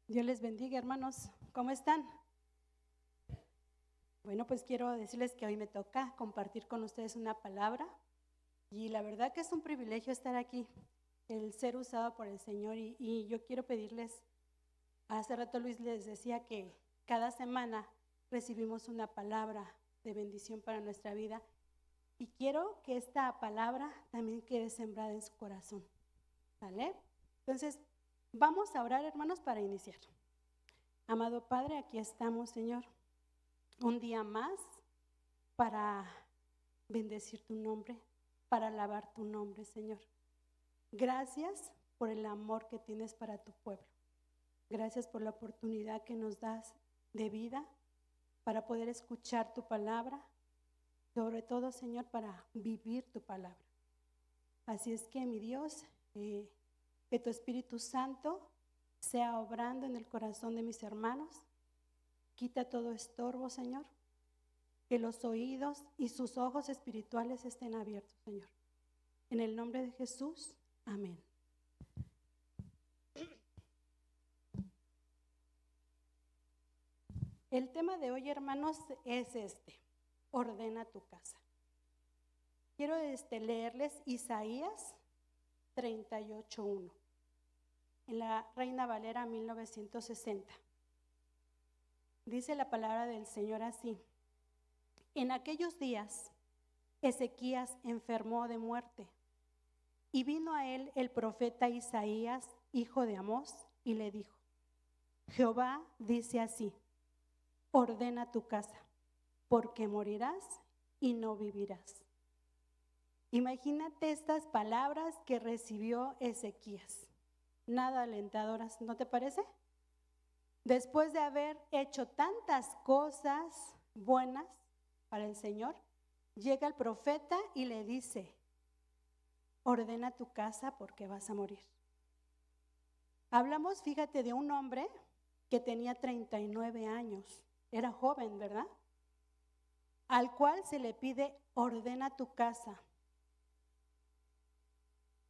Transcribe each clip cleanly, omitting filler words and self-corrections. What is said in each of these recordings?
Dios les bendiga, hermanos. ¿Cómo están? Bueno, pues quiero decirles que hoy me toca compartir con ustedes una palabra y la verdad que es un privilegio estar aquí, el ser usado por el Señor y yo quiero pedirles, hace rato Luis les decía que cada semana recibimos una palabra de bendición para nuestra vida y quiero que esta palabra también quede sembrada en su corazón, ¿vale? Entonces, vamos a orar, hermanos, para iniciar. Amado Padre, aquí estamos, Señor, un día más para bendecir tu nombre, para alabar tu nombre, Señor. Gracias por el amor que tienes para tu pueblo. Gracias por la oportunidad que nos das de vida para poder escuchar tu palabra, sobre todo, Señor, para vivir tu palabra. Así es que, mi Dios, que tu Espíritu Santo sea obrando en el corazón de mis hermanos. Quita todo estorbo, Señor. Que los oídos y sus ojos espirituales estén abiertos, Señor. En el nombre de Jesús, amén. El tema de hoy, hermanos, es ordena tu casa. Quiero leerles Isaías 38:1, en la Reina Valera 1960. Dice la palabra del Señor así: en aquellos días, Ezequías enfermó de muerte, y vino a él el profeta Isaías, hijo de Amós, y le dijo: Jehová dice así: ordena tu casa, porque morirás y no vivirás. Imagínate estas palabras que recibió Ezequías, nada alentadoras, ¿no te parece? Después de haber hecho tantas cosas buenas para el Señor, llega el profeta y le dice: ordena tu casa porque vas a morir. Hablamos, fíjate, de un hombre que tenía 39 años, era joven, ¿verdad? Al cual se le pide: ordena tu casa.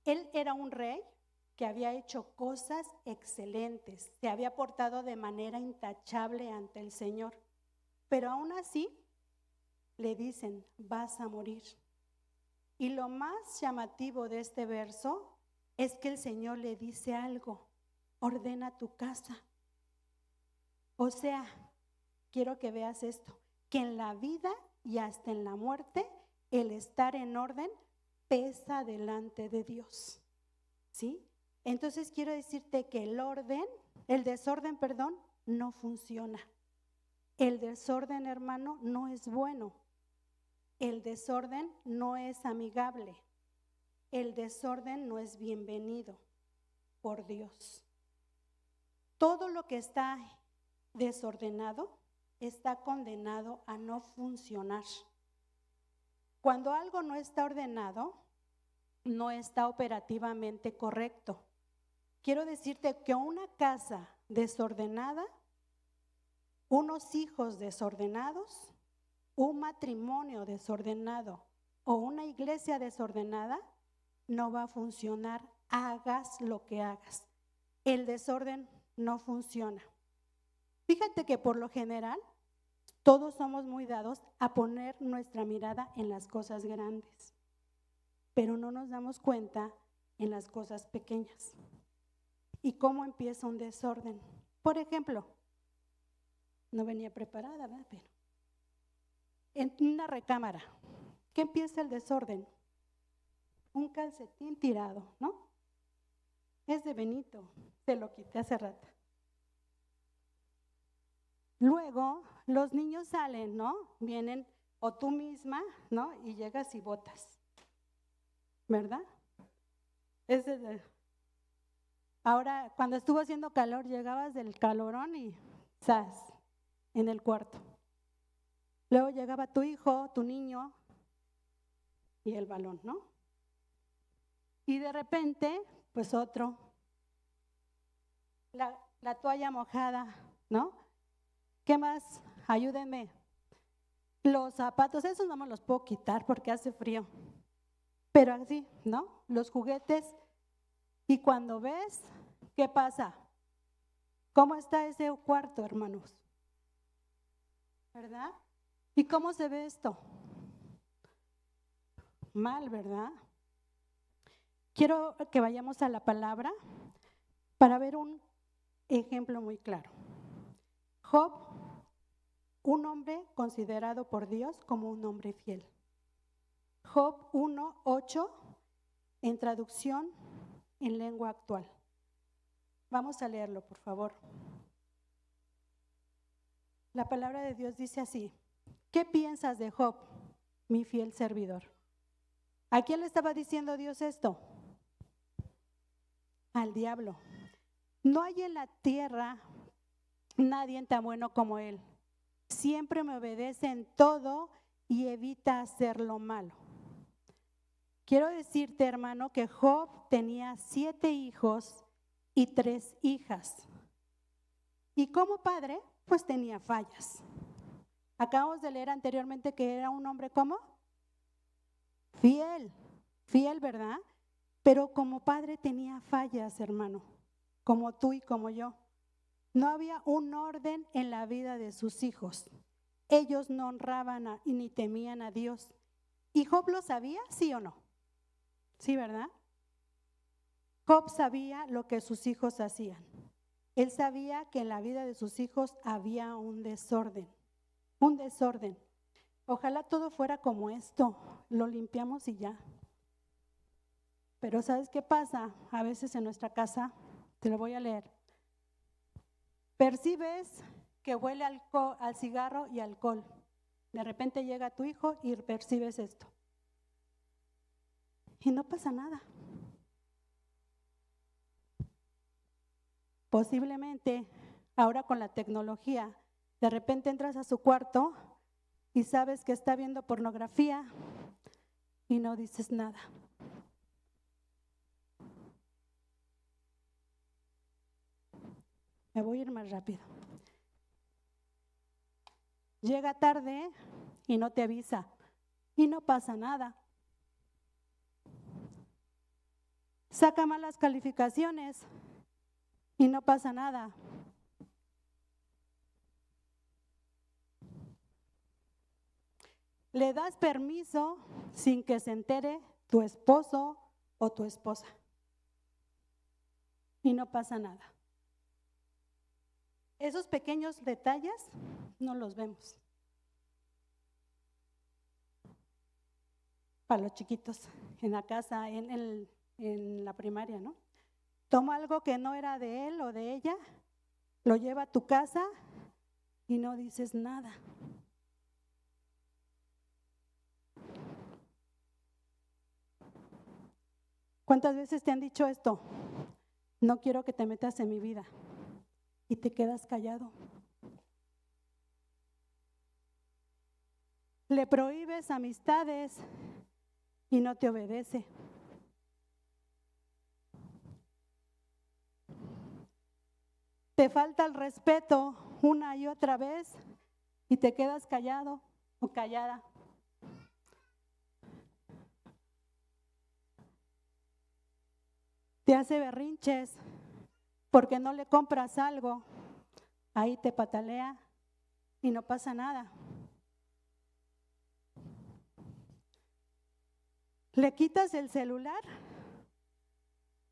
Él era un rey que había hecho cosas excelentes, se había portado de manera intachable ante el Señor, pero aún así le dicen: vas a morir. Y lo más llamativo de este verso es que el Señor le dice algo: ordena tu casa. O sea, quiero que veas esto, que en la vida y hasta en la muerte, el estar en orden pesa delante de Dios, ¿sí? Entonces quiero decirte que el desorden, no funciona. El desorden, hermano, no es bueno. El desorden no es amigable. El desorden no es bienvenido por Dios. Todo lo que está desordenado está condenado a no funcionar. Cuando algo no está ordenado, no está operativamente correcto. Quiero decirte que una casa desordenada, unos hijos desordenados, un matrimonio desordenado o una iglesia desordenada no va a funcionar, hagas lo que hagas. El desorden no funciona. Fíjate que por lo general todos somos muy dados a poner nuestra mirada en las cosas grandes, pero no nos damos cuenta en las cosas pequeñas. ¿Y cómo empieza un desorden? Por ejemplo, no venía preparada, ¿verdad? Pero en una recámara, ¿qué empieza el desorden? Un calcetín tirado, ¿no? Es de Benito, se lo quité hace rato. Luego, los niños salen, ¿no? Vienen, o tú misma, ¿no? Y llegas y botas, ¿verdad? Ahora, cuando estuvo haciendo calor, llegabas del calorón y ¡zas! En el cuarto. Luego llegaba tu hijo, tu niño y el balón, ¿no? Y de repente, pues otro, la toalla mojada, ¿no? ¿Qué más? Ayúdenme. Los zapatos, esos no me los puedo quitar porque hace frío. Pero así, ¿no? Los juguetes. Y cuando ves, ¿qué pasa? ¿Cómo está ese cuarto, hermanos? ¿Verdad? ¿Y cómo se ve esto? Mal, ¿verdad? Quiero que vayamos a la palabra para ver un ejemplo muy claro. Job, un hombre considerado por Dios como un hombre fiel. Job 1:8, en traducción en lengua actual. Vamos a leerlo, por favor. La palabra de Dios dice así: ¿qué piensas de Job, mi fiel servidor? ¿A quién le estaba diciendo Dios esto? Al diablo. No hay en la tierra nadie tan bueno como él. Siempre me obedece en todo y evita hacer lo malo. Quiero decirte, hermano, que Job tenía 7 hijos y 3 hijas. Y como padre, pues tenía fallas. Acabamos de leer anteriormente que era un hombre ¿cómo? Fiel, ¿verdad? Pero como padre tenía fallas, hermano, como tú y como yo. No había un orden en la vida de sus hijos. Ellos no honraban y ni temían a Dios. ¿Y Job lo sabía, sí o no? Sí, ¿verdad? Job sabía lo que sus hijos hacían. Él sabía que en la vida de sus hijos había un desorden. Un desorden. Ojalá todo fuera como esto, lo limpiamos y ya. Pero ¿sabes qué pasa? A veces en nuestra casa, te lo voy a leer. Percibes que huele al cigarro y alcohol. De repente llega tu hijo y percibes esto. Y no pasa nada. Posiblemente ahora con la tecnología, de repente entras a su cuarto y sabes que está viendo pornografía y no dices nada. Me voy a ir más rápido. Llega tarde y no te avisa y no pasa nada. Saca malas calificaciones y no pasa nada. Le das permiso sin que se entere tu esposo o tu esposa y no pasa nada. Esos pequeños detalles no los vemos. Para los chiquitos en la casa, en la primaria, ¿no? Toma algo que no era de él o de ella, lo lleva a tu casa y no dices nada. ¿Cuántas veces te han dicho esto? No quiero que te metas en mi vida y te quedas callado. Le prohíbes amistades y no te obedece. Te falta el respeto una y otra vez y te quedas callado o callada. Te hace berrinches porque no le compras algo, ahí te patalea y no pasa nada. Le quitas el celular,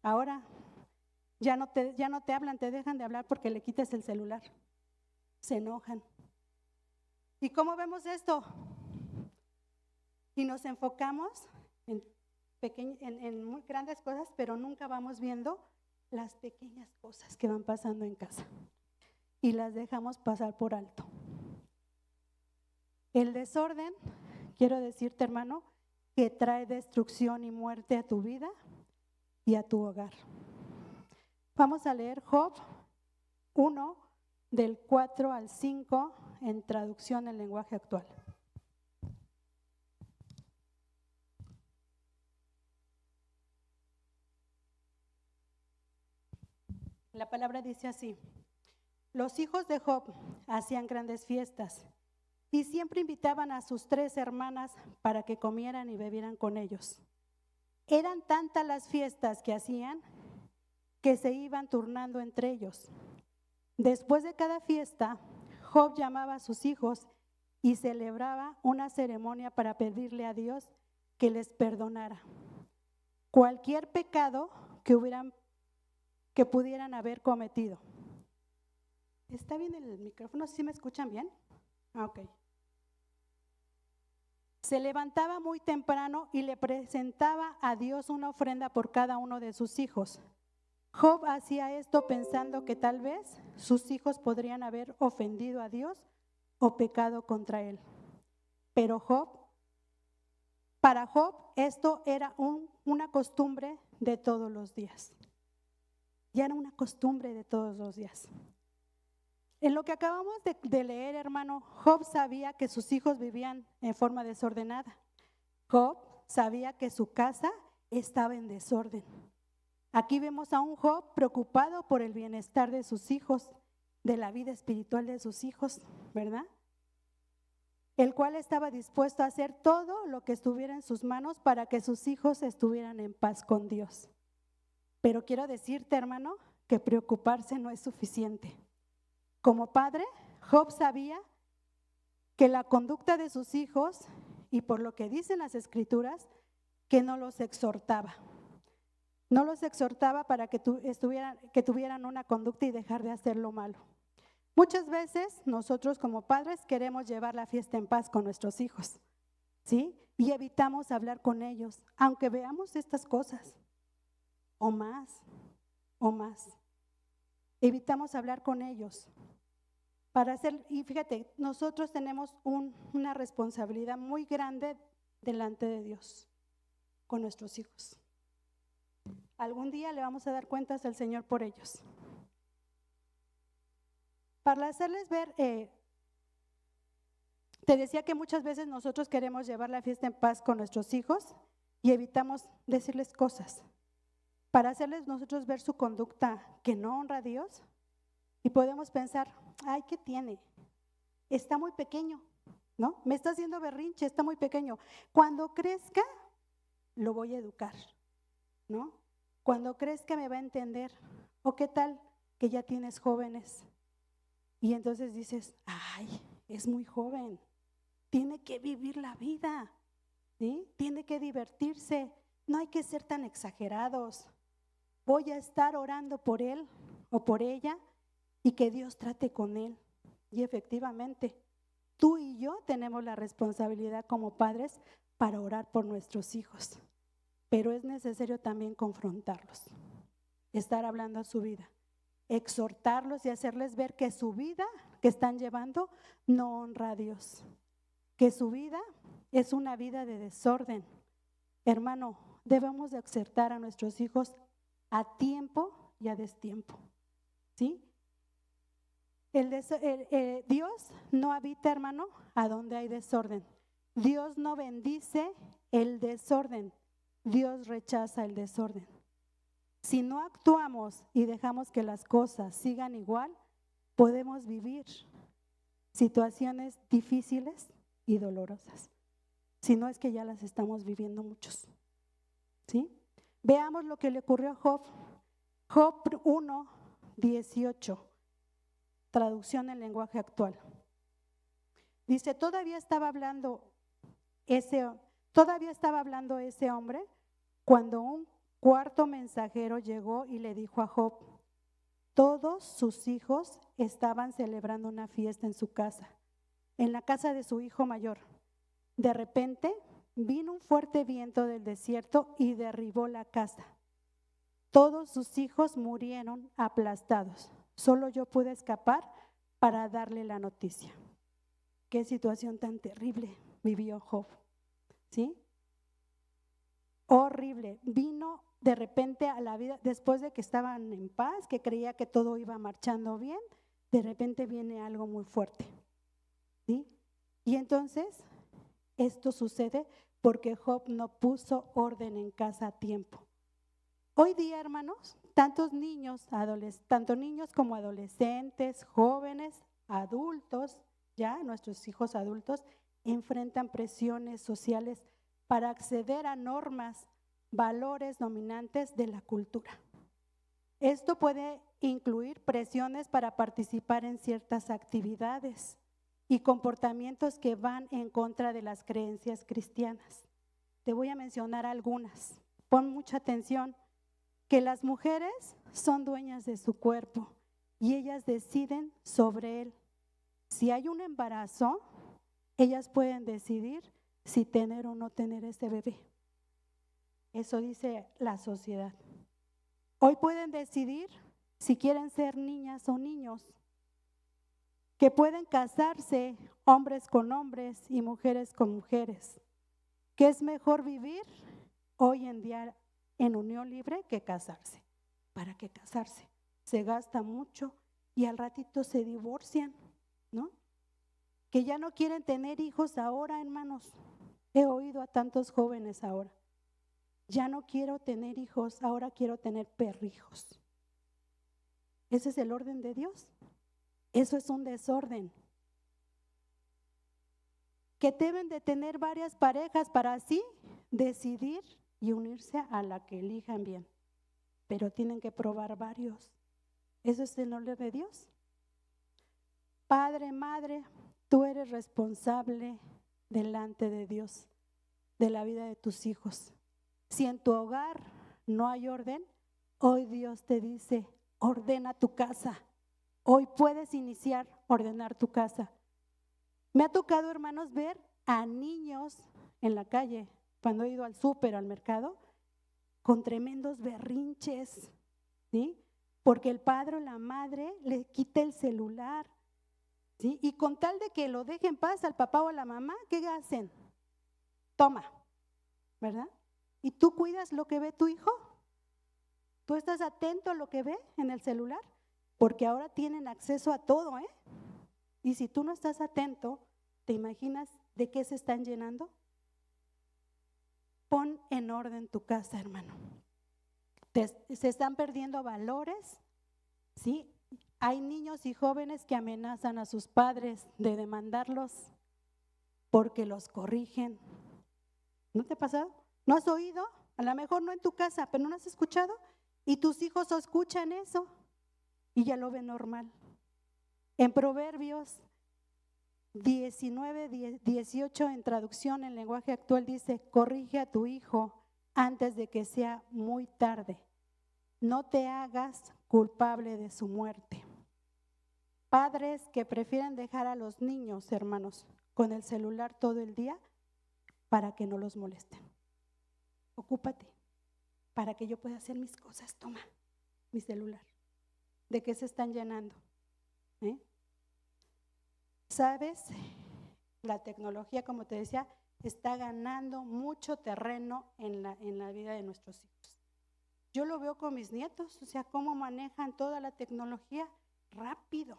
ahora ya no te hablan, te dejan de hablar porque le quitas el celular, se enojan. ¿Y cómo vemos esto? Y nos enfocamos en muy grandes cosas, pero nunca vamos viendo las pequeñas cosas que van pasando en casa y las dejamos pasar por alto. El desorden, quiero decirte, hermano, que trae destrucción y muerte a tu vida y a tu hogar. Vamos a leer Job 1, del 4 al 5, en traducción en lenguaje actual. La palabra dice así: los hijos de Job hacían grandes fiestas y siempre invitaban a sus 3 hermanas para que comieran y bebieran con ellos. Eran tantas las fiestas que hacían que se iban turnando entre ellos. Después de cada fiesta, Job llamaba a sus hijos y celebraba una ceremonia para pedirle a Dios que les perdonara cualquier pecado que pudieran haber cometido. ¿Está bien el micrófono? ¿Sí me escuchan bien? Ok. Se levantaba muy temprano y le presentaba a Dios una ofrenda por cada uno de sus hijos. Job hacía esto pensando que tal vez sus hijos podrían haber ofendido a Dios o pecado contra él. Pero para Job esto era una costumbre de todos los días. Ya era una costumbre de todos los días. En lo que acabamos de leer, hermano, Job sabía que sus hijos vivían en forma desordenada. Job sabía que su casa estaba en desorden. Aquí vemos a un Job preocupado por el bienestar de sus hijos, de la vida espiritual de sus hijos, ¿verdad? El cual estaba dispuesto a hacer todo lo que estuviera en sus manos para que sus hijos estuvieran en paz con Dios. Pero quiero decirte, hermano, que preocuparse no es suficiente. Como padre, Job sabía que la conducta de sus hijos, y por lo que dicen las escrituras, que no los exhortaba. No los exhortaba para que tuvieran una conducta y dejar de hacer lo malo. Muchas veces nosotros como padres queremos llevar la fiesta en paz con nuestros hijos, ¿sí? Y evitamos hablar con ellos, aunque veamos estas cosas, o más. Evitamos hablar con ellos. Y fíjate, nosotros tenemos una responsabilidad muy grande delante de Dios con nuestros hijos. Algún día le vamos a dar cuentas al Señor por ellos. Para hacerles ver, te decía que muchas veces nosotros queremos llevar la fiesta en paz con nuestros hijos y evitamos decirles cosas. Para hacerles nosotros ver su conducta que no honra a Dios, y podemos pensar, ay, ¿qué tiene? Está muy pequeño, ¿no? Me está haciendo berrinche, está muy pequeño. Cuando crezca, lo voy a educar, ¿no? Cuando crezca me va a entender. ¿O qué tal que ya tienes jóvenes? Y entonces dices, ay, es muy joven, tiene que vivir la vida, ¿sí? Tiene que divertirse, no hay que ser tan exagerados. Voy a estar orando por él o por ella y que Dios trate con él. Y efectivamente, tú y yo tenemos la responsabilidad como padres para orar por nuestros hijos, pero es necesario también confrontarlos, estar hablando a su vida, exhortarlos y hacerles ver que su vida que están llevando no honra a Dios, que su vida es una vida de desorden. Hermano, debemos de exhortar a nuestros hijos a tiempo y a destiempo, ¿sí? Dios no habita, hermano, a donde hay desorden. Dios no bendice el desorden. Dios rechaza el desorden. Si no actuamos y dejamos que las cosas sigan igual, podemos vivir situaciones difíciles y dolorosas. Si no es que ya las estamos viviendo muchos, ¿sí? Veamos lo que le ocurrió a Job. Job 1:18. Traducción en lenguaje actual. Dice, todavía estaba hablando ese hombre cuando un cuarto mensajero llegó y le dijo a Job, todos sus hijos estaban celebrando una fiesta en su casa, en la casa de su hijo mayor. De repente vino un fuerte viento del desierto y derribó la casa. Todos sus hijos murieron aplastados. Solo yo pude escapar para darle la noticia. Qué situación tan terrible vivió Job, ¿sí? Horrible. Vino de repente a la vida, después de que estaban en paz, que creía que todo iba marchando bien, de repente viene algo muy fuerte, ¿sí? Y entonces esto sucede porque Job no puso orden en casa a tiempo. Hoy día, hermanos, tanto niños como adolescentes, jóvenes, adultos, ya nuestros hijos adultos, enfrentan presiones sociales para acceder a normas, valores dominantes de la cultura. Esto puede incluir presiones para participar en ciertas actividades y comportamientos que van en contra de las creencias cristianas. Te voy a mencionar algunas. Pon mucha atención, que las mujeres son dueñas de su cuerpo y ellas deciden sobre él. Si hay un embarazo, ellas pueden decidir si tener o no tener ese bebé. Eso dice la sociedad. Hoy pueden decidir si quieren ser niñas o niños, que pueden casarse hombres con hombres y mujeres con mujeres, que es mejor vivir hoy en día en unión libre que casarse. ¿Para qué casarse? Se gasta mucho y al ratito se divorcian, ¿no? Que ya no quieren tener hijos ahora, hermanos. He oído a tantos jóvenes ahora. Ya no quiero tener hijos, ahora quiero tener perrijos. ¿Ese es el orden de Dios? Eso es un desorden. Que deben de tener varias parejas para así decidir y unirse a la que elijan bien. Pero tienen que probar varios. ¿Eso es el orden de Dios? Padre, madre, tú eres responsable delante de Dios de la vida de tus hijos. Si en tu hogar no hay orden, hoy Dios te dice, ordena tu casa. Hoy puedes iniciar a ordenar tu casa. Me ha tocado, hermanos, ver a niños en la calle, cuando he ido al súper, al mercado, con tremendos berrinches, ¿sí? Porque el padre o la madre le quita el celular, ¿sí? Y con tal de que lo dejen en paz al papá o a la mamá, ¿qué hacen? Toma, ¿verdad? ¿Y tú cuidas lo que ve tu hijo? ¿Tú estás atento a lo que ve en el celular? Porque ahora tienen acceso a todo, ¿eh? Y si tú no estás atento, ¿te imaginas de qué se están llenando? Pon en orden tu casa, hermano. Se están perdiendo valores, ¿sí? Hay niños y jóvenes que amenazan a sus padres de demandarlos porque los corrigen. ¿No te ha pasado? ¿No has oído? A lo mejor no en tu casa, pero ¿no has escuchado? Y tus hijos escuchan eso y ya lo ven normal. En Proverbios 19:18 en traducción en lenguaje actual dice, corrige a tu hijo antes de que sea muy tarde. No te hagas culpable de su muerte. Padres que prefieren dejar a los niños, hermanos, con el celular todo el día para que no los molesten. Ocúpate para que yo pueda hacer mis cosas. Toma mi celular. ¿De qué se están llenando? ¿Sabes? La tecnología, como te decía, está ganando mucho terreno en la vida de nuestros hijos. Yo lo veo con mis nietos, o sea, cómo manejan toda la tecnología rápido.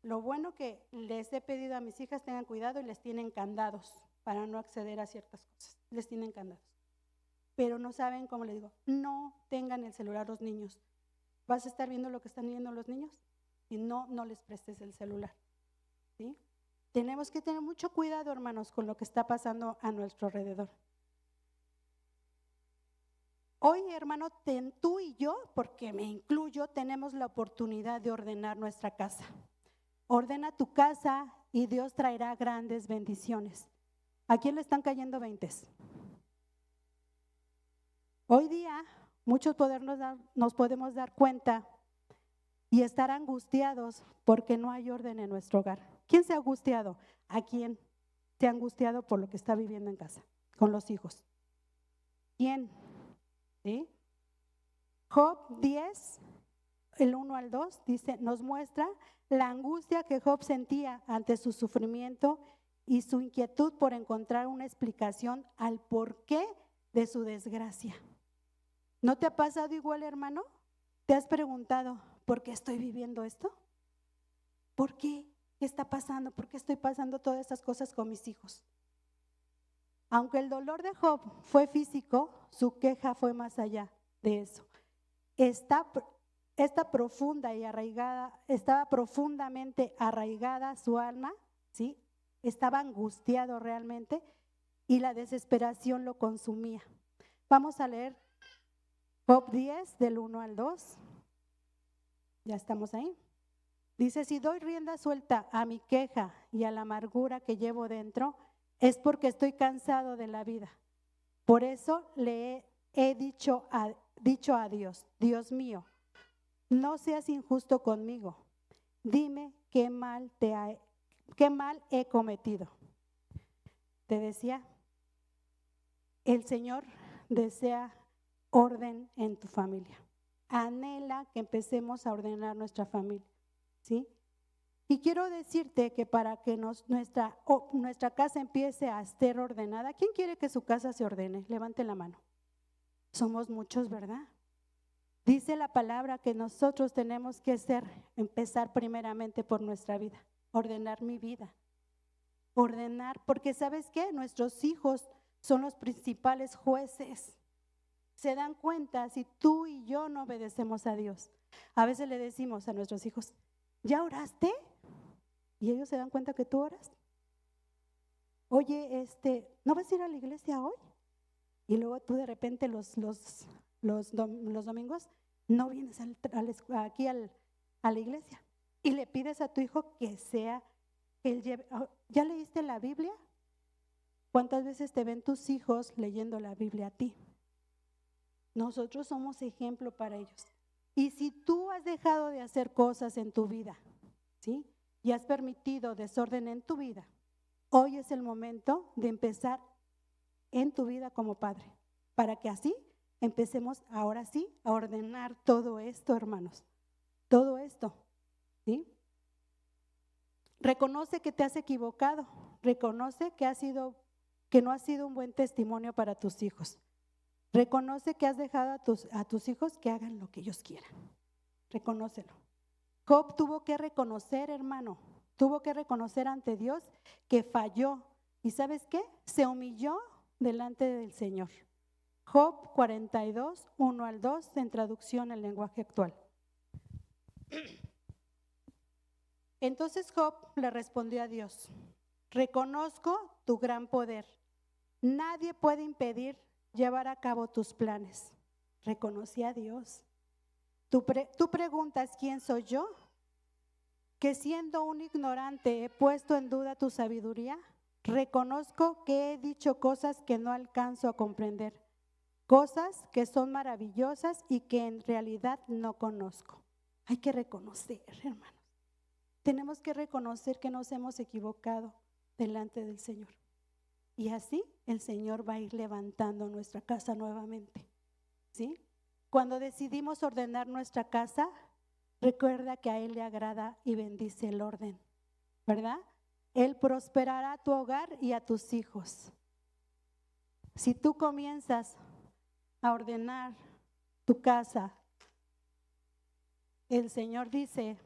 Lo bueno que les he pedido a mis hijas tengan cuidado y les tienen candados para no acceder a ciertas cosas. Les tienen candados. Pero no saben, como les digo, no tengan el celular los niños. ¿Vas a estar viendo lo que están viendo los niños? Y no les prestes el celular. ¿Sí? Tenemos que tener mucho cuidado, hermanos, con lo que está pasando a nuestro alrededor. Hoy, hermano, tú y yo, porque me incluyo, tenemos la oportunidad de ordenar nuestra casa. Ordena tu casa y Dios traerá grandes bendiciones. ¿A quién le están cayendo 20? Hoy día, muchos nos podemos dar cuenta y estar angustiados porque no hay orden en nuestro hogar. ¿Quién se ha angustiado? ¿A quién se ha angustiado por lo que está viviendo en casa, con los hijos? ¿Quién? ¿Sí? Job 10, el 1 al 2, dice, nos muestra la angustia que Job sentía ante su sufrimiento y su inquietud por encontrar una explicación al porqué de su desgracia. ¿No te ha pasado igual, hermano? ¿Te has preguntado, ¿por qué estoy viviendo esto? ¿Por qué? ¿Qué está pasando? ¿Por qué estoy pasando todas estas cosas con mis hijos? Aunque el dolor de Job fue físico, su queja fue más allá de eso. Estaba profundamente arraigada su alma, ¿sí? Estaba angustiado realmente y la desesperación lo consumía. Vamos a leer Job 10, del 1 al 2. Ya estamos ahí. Dice, si doy rienda suelta a mi queja y a la amargura que llevo dentro, es porque estoy cansado de la vida. Por eso le he dicho a Dios, Dios mío, no seas injusto conmigo. Dime qué mal he cometido. Te decía, el Señor desea orden en tu familia. Anhela que empecemos a ordenar nuestra familia, ¿sí? Y quiero decirte que para que nuestra casa empiece a ser ordenada, ¿quién quiere que su casa se ordene? Levante la mano. Somos muchos, ¿verdad? Dice la palabra que nosotros tenemos que empezar primeramente por nuestra vida, ordenar mi vida. Ordenar, porque ¿sabes qué? Nuestros hijos son los principales jueces. Se dan cuenta si tú y yo no obedecemos a Dios. A veces le decimos a nuestros hijos, ¿ya oraste? Y ellos se dan cuenta que tú oras. Oye, ¿no vas a ir a la iglesia hoy? Y luego tú de repente los domingos no vienes aquí a la iglesia. Y le pides a tu hijo que él lleve. ¿Ya leíste la Biblia? ¿Cuántas veces te ven tus hijos leyendo la Biblia a ti? Nosotros somos ejemplo para ellos. Y si tú has dejado de hacer cosas en tu vida, ¿sí? Y has permitido desorden en tu vida, hoy es el momento de empezar en tu vida como padre, para que así empecemos ahora sí a ordenar todo esto, hermanos. Todo esto, ¿sí? Reconoce que te has equivocado, reconoce que no ha sido un buen testimonio para tus hijos. Reconoce que has dejado a tus hijos que hagan lo que ellos quieran. Reconócelo. Job tuvo que reconocer, hermano, tuvo que reconocer ante Dios que falló. ¿Y sabes qué? Se humilló delante del Señor. Job 42, 1 al 2, en traducción al lenguaje actual. Entonces Job le respondió a Dios, reconozco tu gran poder. Nadie puede impedir llevar a cabo tus planes. Reconocí a Dios. Tú preguntas, ¿quién soy yo? Que siendo un ignorante he puesto en duda tu sabiduría. Reconozco que he dicho cosas que no alcanzo a comprender, cosas que son maravillosas y que en realidad no conozco. Hay que reconocer, hermanos. Tenemos que reconocer que nos hemos equivocado delante del Señor. Y así el Señor va a ir levantando nuestra casa nuevamente, ¿sí? Cuando decidimos ordenar nuestra casa, recuerda que a Él le agrada y bendice el orden, ¿verdad? Él prosperará tu hogar y a tus hijos. Si tú comienzas a ordenar tu casa, el Señor dice,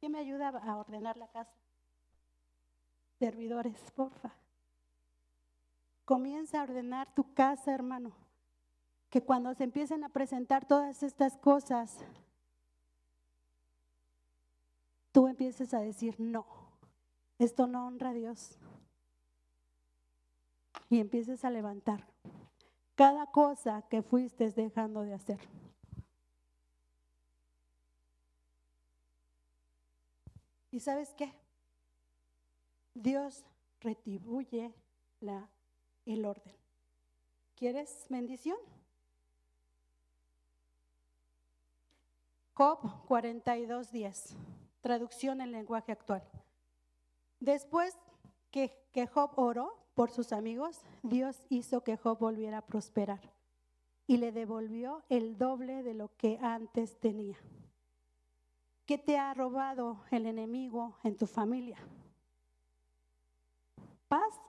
¿quién me ayuda a ordenar la casa? Servidores, porfa. Comienza a ordenar tu casa, hermano. Que cuando se empiecen a presentar todas estas cosas, tú empieces a decir, no, esto no honra a Dios. Y empieces a levantar cada cosa que fuiste dejando de hacer. ¿Y sabes qué? Dios retribuye el orden. ¿Quieres bendición? Job 42:10, traducción en lenguaje actual. Después que Job oró por sus amigos, Dios hizo que Job volviera a prosperar y le devolvió el doble de lo que antes tenía. ¿Qué te ha robado el enemigo en tu familia? ¿Paz?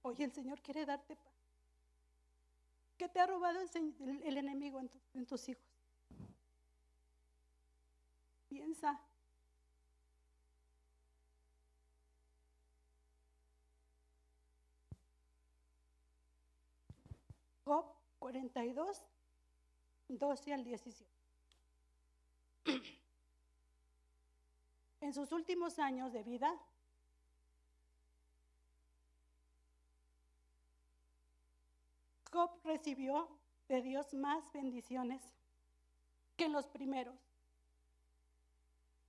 Hoy el Señor quiere darte paz. ¿Qué te ha robado el enemigo en tus hijos? Piensa. Job 42, 12 al 17. En sus últimos años de vida, Job recibió de Dios más bendiciones que en los primeros,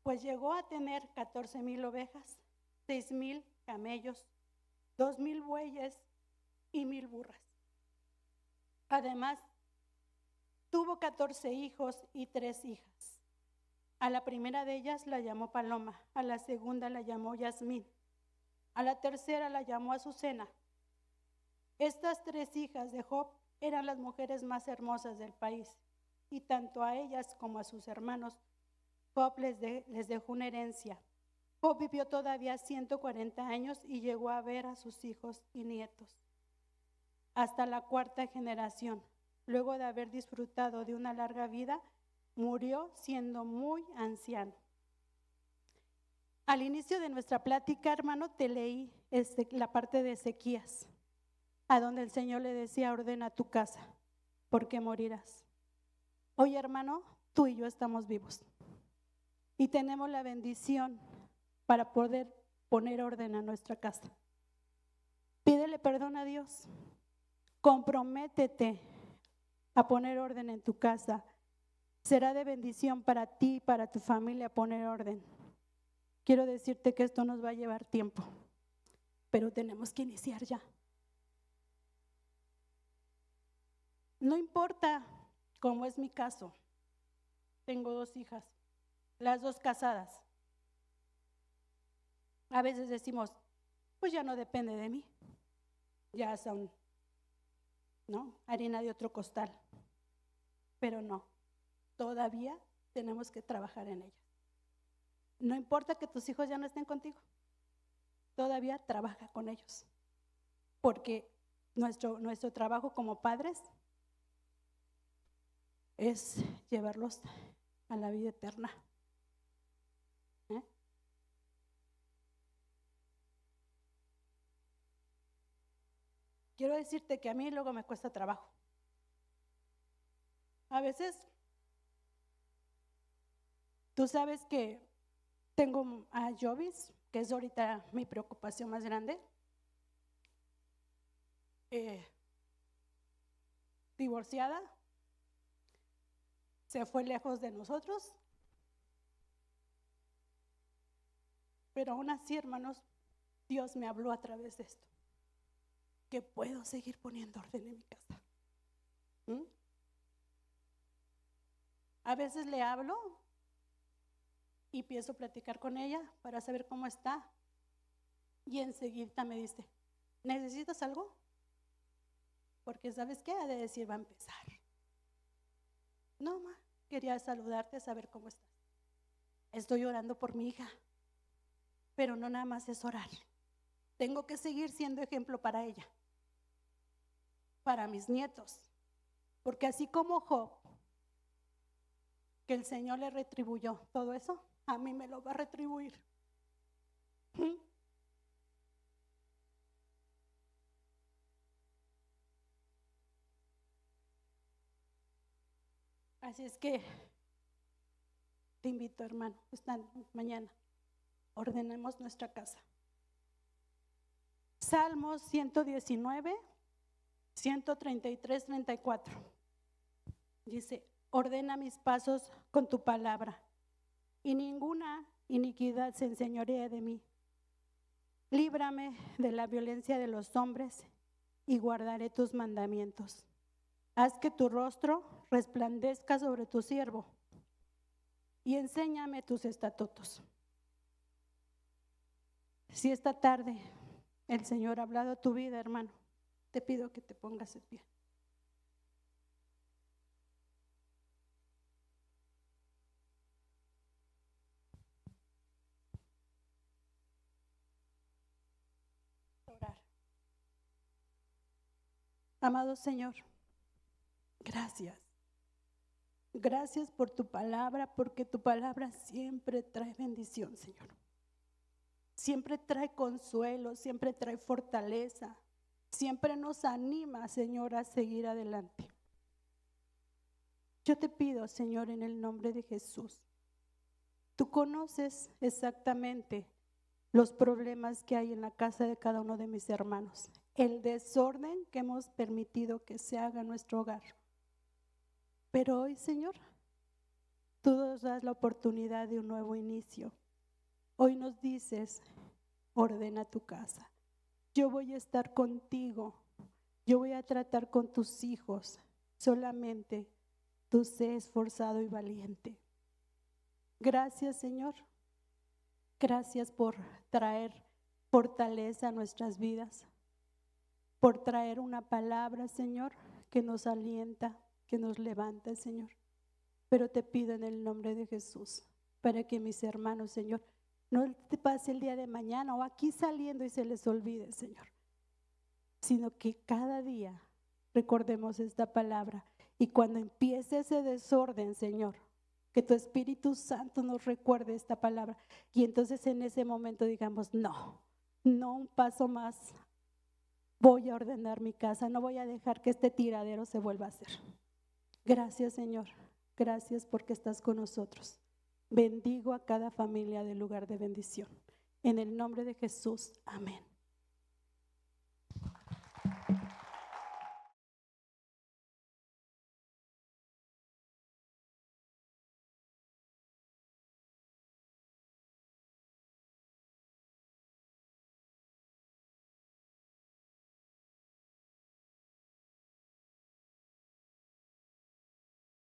pues llegó a tener 14,000 ovejas, 6,000 camellos, 2,000 bueyes y 1,000 burras. Además, tuvo 14 hijos y 3 hijas. A la primera de ellas la llamó Paloma, a la segunda la llamó Yasmín, a la tercera la llamó Azucena. Estas 3 hijas de Job eran las mujeres más hermosas del país, y tanto a ellas como a sus hermanos, Job les dejó una herencia. Job vivió todavía 140 años y llegó a ver a sus hijos y nietos hasta la 4ª generación. Luego de haber disfrutado de una larga vida, murió siendo muy anciano. Al inicio de nuestra plática, hermano, te leí la parte de Ezequías, a donde el Señor le decía: ordena tu casa, porque morirás. Hoy, hermano, tú y yo estamos vivos y tenemos la bendición para poder poner orden a nuestra casa. Pídele perdón a Dios, comprométete a poner orden en tu casa. Será de bendición para ti y para tu familia poner orden. Quiero decirte que esto nos va a llevar tiempo, pero tenemos que iniciar ya. No importa cómo es mi caso. Tengo 2 hijas, las 2 casadas. A veces decimos, pues ya no depende de mí, ya son, ¿no?, harina de otro costal. Pero no, todavía tenemos que trabajar en ellas. No importa que tus hijos ya no estén contigo, todavía trabaja con ellos, porque nuestro trabajo como padres es llevarlos a la vida eterna. Quiero decirte que a mí luego me cuesta trabajo. A veces, tú sabes que tengo a Jovis, que es ahorita mi preocupación más grande. Divorciada, se fue lejos de nosotros, pero aún así, hermanos, Dios me habló a través de esto, que puedo seguir poniendo orden en mi casa. A veces le hablo y empiezo a platicar con ella para saber cómo está, y enseguida me dice: ¿necesitas algo? Porque ¿sabes qué? Ha de decir, va a empezar. No, ma, quería saludarte, saber cómo estás. Estoy orando por mi hija, pero no nada más es orar. Tengo que seguir siendo ejemplo para ella, para mis nietos, porque así como Job, que el Señor le retribuyó todo eso, a mí me lo va a retribuir. Así es que te invito, hermano, esta mañana ordenemos nuestra casa. Salmos 119, 133, 34. Dice: ordena mis pasos con tu palabra, y ninguna iniquidad se enseñoree de mí. Líbrame de la violencia de los hombres, y guardaré tus mandamientos. Haz que tu rostro resplandezca sobre tu siervo, y enséñame tus estatutos. Si esta tarde el Señor ha hablado a tu vida, hermano, te pido que te pongas en pie. Orar. Amado Señor, gracias. Gracias por tu palabra, porque tu palabra siempre trae bendición, Señor. Siempre trae consuelo, siempre trae fortaleza, siempre nos anima, Señor, a seguir adelante. Yo te pido, Señor, en el nombre de Jesús, Tú conoces exactamente los problemas que hay en la casa de cada uno de mis hermanos, el desorden que hemos permitido que se haga en nuestro hogar. Pero hoy, Señor, tú nos das la oportunidad de un nuevo inicio. Hoy nos dices, ordena tu casa. Yo voy a estar contigo. Yo voy a tratar con tus hijos. Solamente tú sé esforzado y valiente. Gracias, Señor. Gracias por traer fortaleza a nuestras vidas, por traer una palabra, Señor, que nos alienta, que nos levanta, Señor. Pero te pido en el nombre de Jesús, para que mis hermanos, Señor, no te pase el día de mañana o aquí saliendo y se les olvide, Señor, sino que cada día recordemos esta palabra y cuando empiece ese desorden, Señor, que tu Espíritu Santo nos recuerde esta palabra y entonces en ese momento digamos, no un paso más, voy a ordenar mi casa, no voy a dejar que este tiradero se vuelva a hacer. Gracias, Señor, gracias porque estás con nosotros. Bendigo a cada familia del lugar de bendición. En el nombre de Jesús, amén.